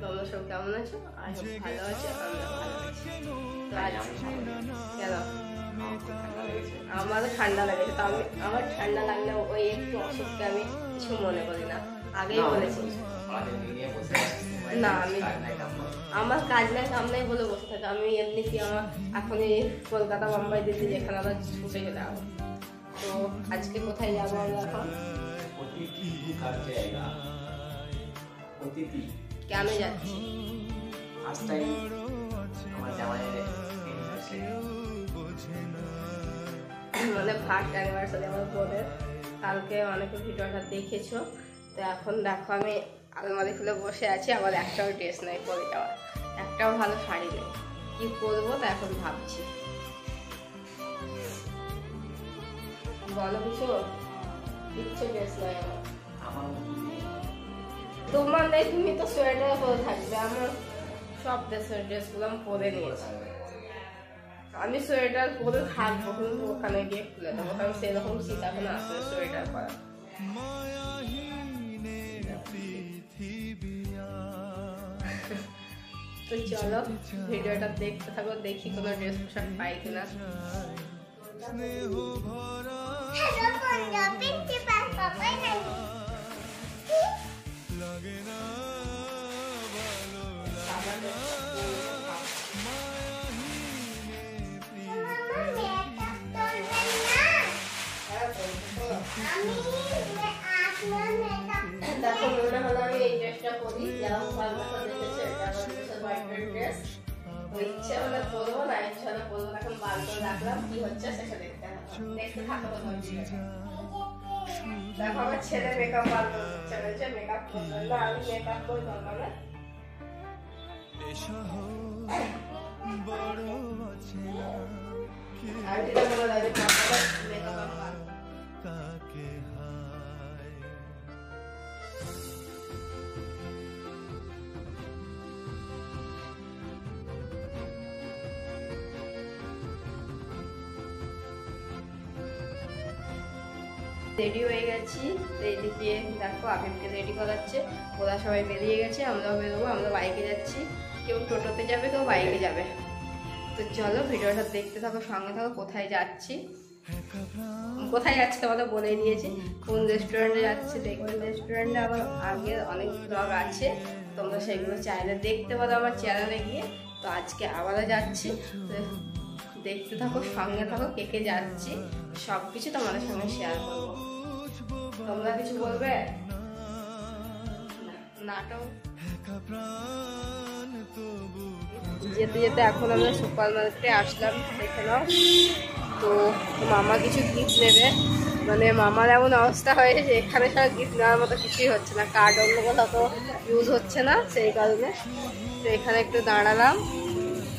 তোমরা সব কেমন আছো? ভালো আছো? আমরা ভালো আছি। তো আজ কেন আমারও ঠান্ডা লেগেছে, তো আমার ঠান্ডা লাগলে ওই একটু অসুখকে আমি কিছু মনে করি না, আগেই বলেছি। না, আমি আমার কাজ নাই কাম নাই বলে বসে থাকে। আমি এমনিতে আমার এখন এই কলকাতা মুম্বাই দিল্লি যেখানে আমরা ছুটে চলে যাবো। তো আজকে কোথায় যাবো আমরা এখন? কেন যাচ্ছি? মানে ফার্স্ট অ্যানিভার্সারি আমার বোনের। কালকে অনেকে ভিডিওটা দেখেছো। তো এখন দেখো আমি আলমারি খুলে বসে আছি, আমার একটাও ড্রেস নাই পরে যাওয়ার, একটাও ভালো শাড়ি নেই। কি করবো তা এখন ভাবছি। বলো কিছু, কিচ্ছু ড্রেস নাই আমার। তোমার নেই, তুমি তো সোয়েটার পরে থাকবে। আমার সব দেশের ড্রেসগুলো আমি পরে নিয়েছি। আমি সোয়েটার পরে থাকবো, কিন্তু ওখানে গিয়ে খুলে দেবো, কারণ সেরকম শীত এখন আসলে সোয়েটার পরা। তো চলো ভিডিওটা দেখতে থাকো, দেখি কোনো ড্রেস পোশাক পাই কিনা। দেখো মনে হলো আমি এই ড্রেসটা পরি, যারা ভালোবাসা দেখেছে এটা আমার দেশের বাইরের ড্রেস। ইচ্ছে হলে পরবো, না ইচ্ছে হলে পরবো। এখন বার করে রাখলাম, কি হচ্ছে সেটা দেখতে থাকো। দেখো আমার ছেলে মেকআপ বার করতে বলছে, মেকআপ করবে না, আমি মেকআপ করি নর্মালে। আর যেটা বলে লাগে মেকআপ রেডি হয়ে গেছি। এইদিকে দেখো আবিরকে রেডি করাচ্ছে, ওরা সবাই বেরিয়ে গেছে, আমরাও বেরোবো। আমরা বাইকে যাচ্ছি, কেউ টোটোতে যাবে, কেউ বাইকে যাবে। তো চলো ভিডিওটা দেখতে থাকো, সঙ্গে থাকো। কোথায় যাচ্ছি তোমাদের বলে দিয়েছি, কোন রেস্টুরেন্টে যাচ্ছি দেখবে। রেস্টুরেন্টে আমার আগের অনেক ব্লগ আছে, তোমরা সেগুলো চাইলে দেখতে পারো আমার চ্যানেলে গিয়ে। তো আজকে আবারও যাচ্ছি, দেখতে থাকো, সঙ্গে থাকো। কে যাচ্ছি সবকিছু তোমাদের সঙ্গে শেয়ার করবো। তোমরা কিছু বলবে? যেতে যেতে এখন আমরা সুপার মার্কেটে আসলাম, দেখে নাও। তো মামা কিছু গিফট নেবে, মানে মামার এমন অবস্থা হয়েছে যে এখানে সব গিফট নেওয়ার মতো কিছুই হচ্ছে না, কার্ড অন্য কোথাও তো ইউজ হচ্ছে না, সেই কারণে। তো এখানে একটু দাঁড়ালাম,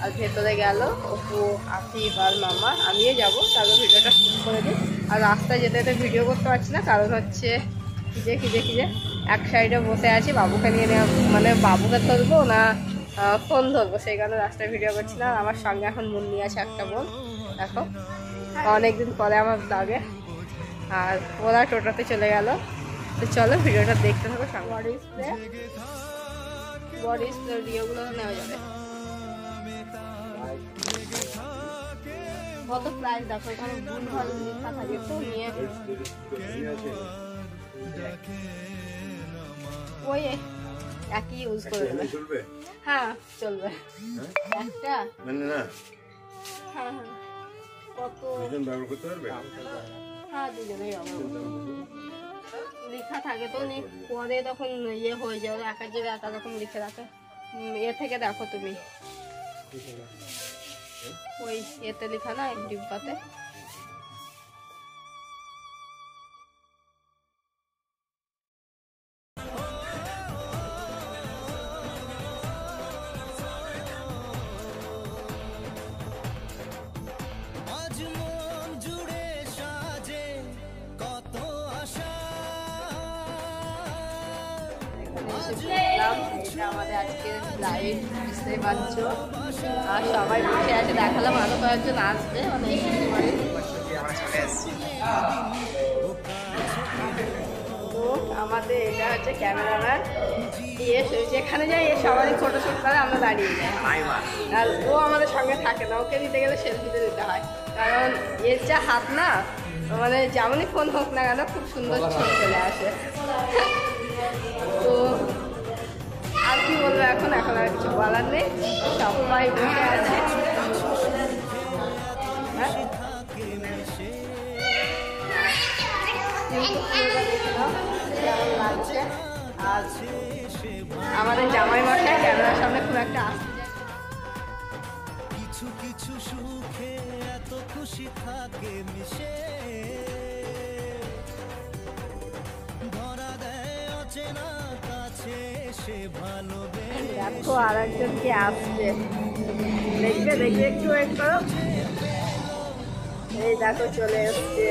আর ভেতরে গেল অপু, আফিফ আর মামা, আমিও যাবো। তারপর ভিডিওটা শুরু করে দিই। আর রাস্তায় যেতে যেতে ভিডিও করতে পারছি না, কারণ হচ্ছে খিদে এক সাইডে বসে আছি, বাবুকে নিয়ে মানে বাবুকে ধরবো না ফোন ধরবো, সেই কারণে রাস্তায় ভিডিও করছি না। আমার সঙ্গে এখন মুন্নি আছে, একটা বোন। দেখো অনেকদিন পরে আমার লাগে, আর ওরা টোটোতে চলে গেল। তো চলো ভিডিওটা দেখতে থাকো। বডি স্প্রে ভিডিওগুলো নেওয়া যাবে। কত প্রাইস দেখো, এখানে ভুল ভাল লেখা থাকে, তো নিয়ে ওই একই ইউজ করে দেবে। হ্যাঁ চলবে একটা, মানে না। হ্যাঁ কত ব্যবহার করতে পারবে? হ্যাঁ দুজনেই লেখা থাকে, তো পরে তখন ইয়ে হয়ে যাবে, একার জায়গায় একা রকম লিখে রাখে। এ থেকে দেখো তুমি, ওই এতে লেখা না ডিব্বাতে। আমাদের আজকে লাইভ বুঝতেই পারছো, আর সবাই বসে আছে। দেখালাম আরো কয়েকজন আসবে, তো আমাদের এটা হচ্ছে ক্যামেরাম্যান, যেখানে যাই সবারই ফটোশুট করে, আমরা দাঁড়িয়ে যাই। আর ও আমাদের সঙ্গে থাকে না, ওকে দিতে গেলে সেলফিতে দিতে হয়, কারণ এর যা হাত না, মানে যেমনই ফোন হোক না কেন খুব সুন্দর ছবি চলে আসে। তো আর কি বলবো, এখন আর কিছু বলার নেই, সবাই বসে আছে। আর আমাদের জামাই মশাই ক্যামেরার সামনে খুব একটা আসতে কিছু কিছু সুখে এত খুশি থাকে মিশে, ধরা দেয় অচেনা কাছে সে ভালোবেসে। দেখো আর একজন কি আসছে, দেখবে একটু ওয়েট করো। এই দেখো চলে এসছে।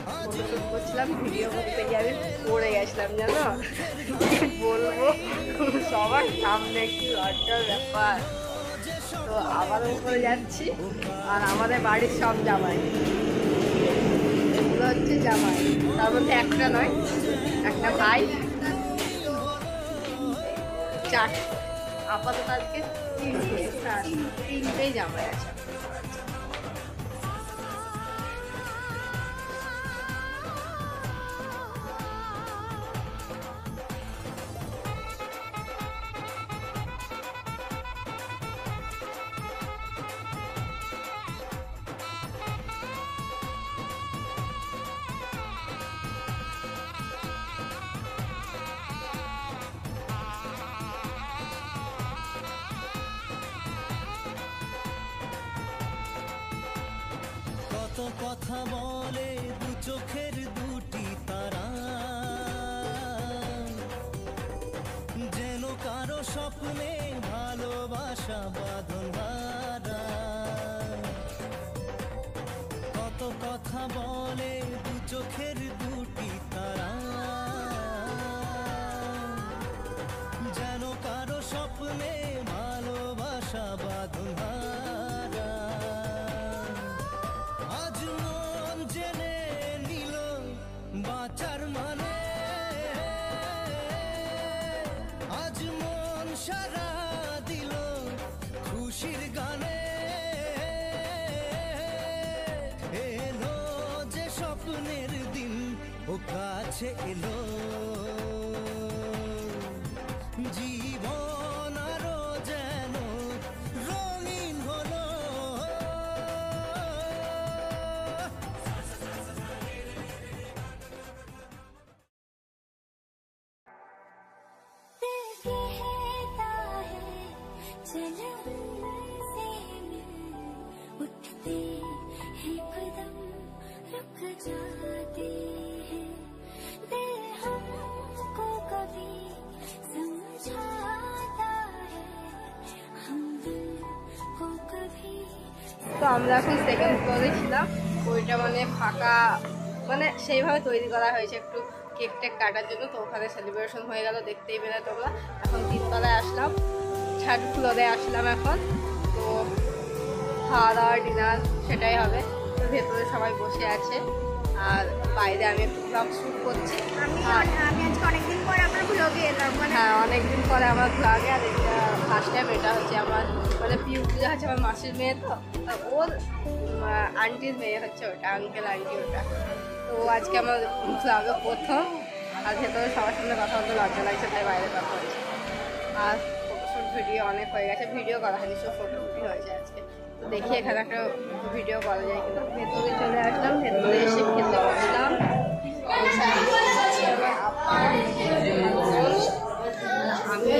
ফটোশুট করছিলাম, ভিডিও করতে গিয়ে আমি পড়ে গেছিলাম, জানো বলবো সবার সামনে, কি লজ্জার ব্যাপার। তো আবার উপরে যাচ্ছি, আর আমাদের বাড়ির সব জামাই, এগুলো হচ্ছে জামাই, তার মধ্যে একটা নয়, একটা ভাই, চারটে, আপাতত আজকে তিনটেই জামাই আছে। কত কথা বলে দু চোখের দুটি তারা, যেন কারো স্বপ্নে ভালোবাসা বাঁধন হারা। কত কথা বলে দু চোখের দুটি তারা, যেন কারো স্বপ্নে ভালোবাসা বাঁধন হারা। আজ মন জেনে নিল বাঁচার মানে, আজ মন সারা দিল খুশির গানে। এলো যে স্বপ্নের দিন ও কাছে এলো, জীবন আরো যেন রঙিন হলো। उठते हैं कदम रुक जाते हैं, दिल हमको कभी समझाता है, हम दिल को कभी। তো আমরা এখন সেকেন্ড ফ্লোরে ছিলাম, ওইটা মানে ফাঁকা, মানে সেইভাবে তৈরি করা হয়েছে একটু কেক টেক কাটার জন্য। তো ওখানে সেলিব্রেশন হয়ে গেল, দেখতেই পেলে তোমরা। এখন তিনতলায় আসলাম, থার্ড ফ্লোরে আসলাম এখন। তো খাওয়া দাওয়া ডিনার সেটাই হবে। তো ভেতরে সবাই বসে আছে, আর বাইরে আমি একটু ব্লগ শ্যুট করছি। আমি আজকে অনেকদিন পর আমার ব্লগে এলাম, হ্যাঁ অনেকদিন পরে আমার ব্লগে। আর এটা ফার্স্ট টাইম, এটা হচ্ছে আমার মানে পিউ পূজা হচ্ছে আমার মাসির মেয়ে, তো ওর আন্টির মেয়ে হচ্ছে ওটা, আঙ্কেল আন্টি ওটা। তো আজকে আমার ব্লগে প্রথম, আর ভেতরে সবার সামনে কথা বলতে লজ্জা লাগছে, তাই বাইরে কথা হচ্ছে। আর ফটোশুট ভিডিও অনেক হয়ে গেছে, ভিডিও করা হয়নি, সব ফটোশুটই হয়েছে আজকে। তো দেখি এখানে একটা ভিডিও করা যায় কিনা। ভেতরে চলে আসলাম, ভেতরে এসে খেতে বসলাম। আমি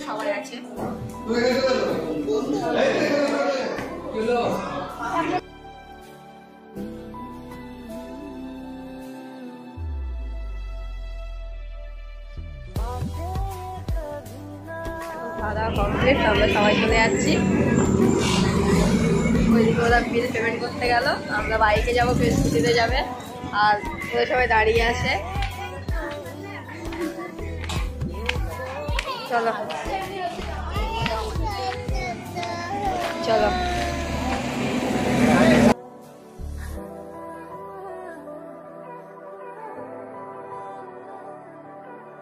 সবাই আছে। খাওয়া দাওয়া কমপ্লিট, আমরা সবাই চলে যাচ্ছি। ওইদিকে ওরা বিল পেমেন্ট করতে গেল, আমরা বাইকে যাবো, কেউ স্কুটিতে যাবে, আর ওরা সবাই দাঁড়িয়ে আছে। চলো চলো।